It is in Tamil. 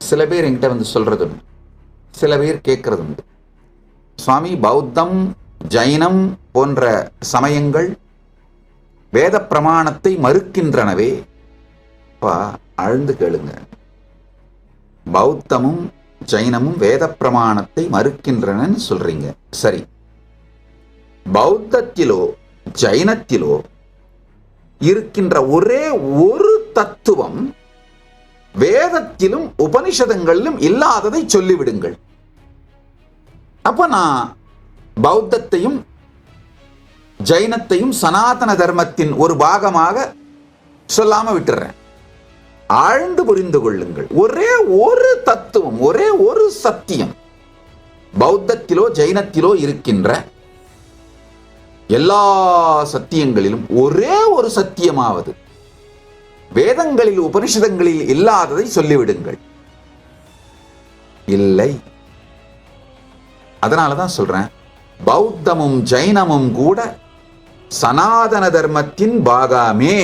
சில பேர் என்கிட்ட வந்து சொல்றது உண்டு, சில பேர் கேட்கறது உண்டு, சுவாமி பௌத்தம் ஜைனம் போன்ற சமயங்கள் வேத பிரமாணத்தை மறுக்கின்றனவே. ஆழ்ந்து கேளுங்க. பௌத்தமும் ஜைனமும் வேத பிரமாணத்தை மறுக்கின்றனன்னு சொல்றீங்க. சரி, பௌத்தத்திலோ ஜைனத்திலோ இருக்கின்ற ஒரே ஒரு தத்துவம் வேதத்திலும் உபனிஷதங்களிலும் இல்லாததை சொல்லிவிடுங்கள். அப்ப நான் பௌத்தத்தையும் ஜைனத்தையும் சனாதன தர்மத்தின் ஒரு பாகமாக சொல்லாம விட்டுறேன். ஆழ்ந்து புரிந்து கொள்ளுங்கள். ஒரே ஒரு தத்துவம், ஒரே ஒரு சத்தியம் பௌத்தத்திலோ ஜைனத்திலோ இருக்கின்ற எல்லா சத்தியங்களிலும் ஒரே ஒரு சத்தியமாவது வேதங்களில் உபனிஷதங்களில் இல்லாததை சொல்லிவிடுங்கள். இல்லை. அதனாலதான் சொல்றேன், பௌத்தமும் ஜைனமும் கூட சனாதன தர்மத்தின் பாகமே.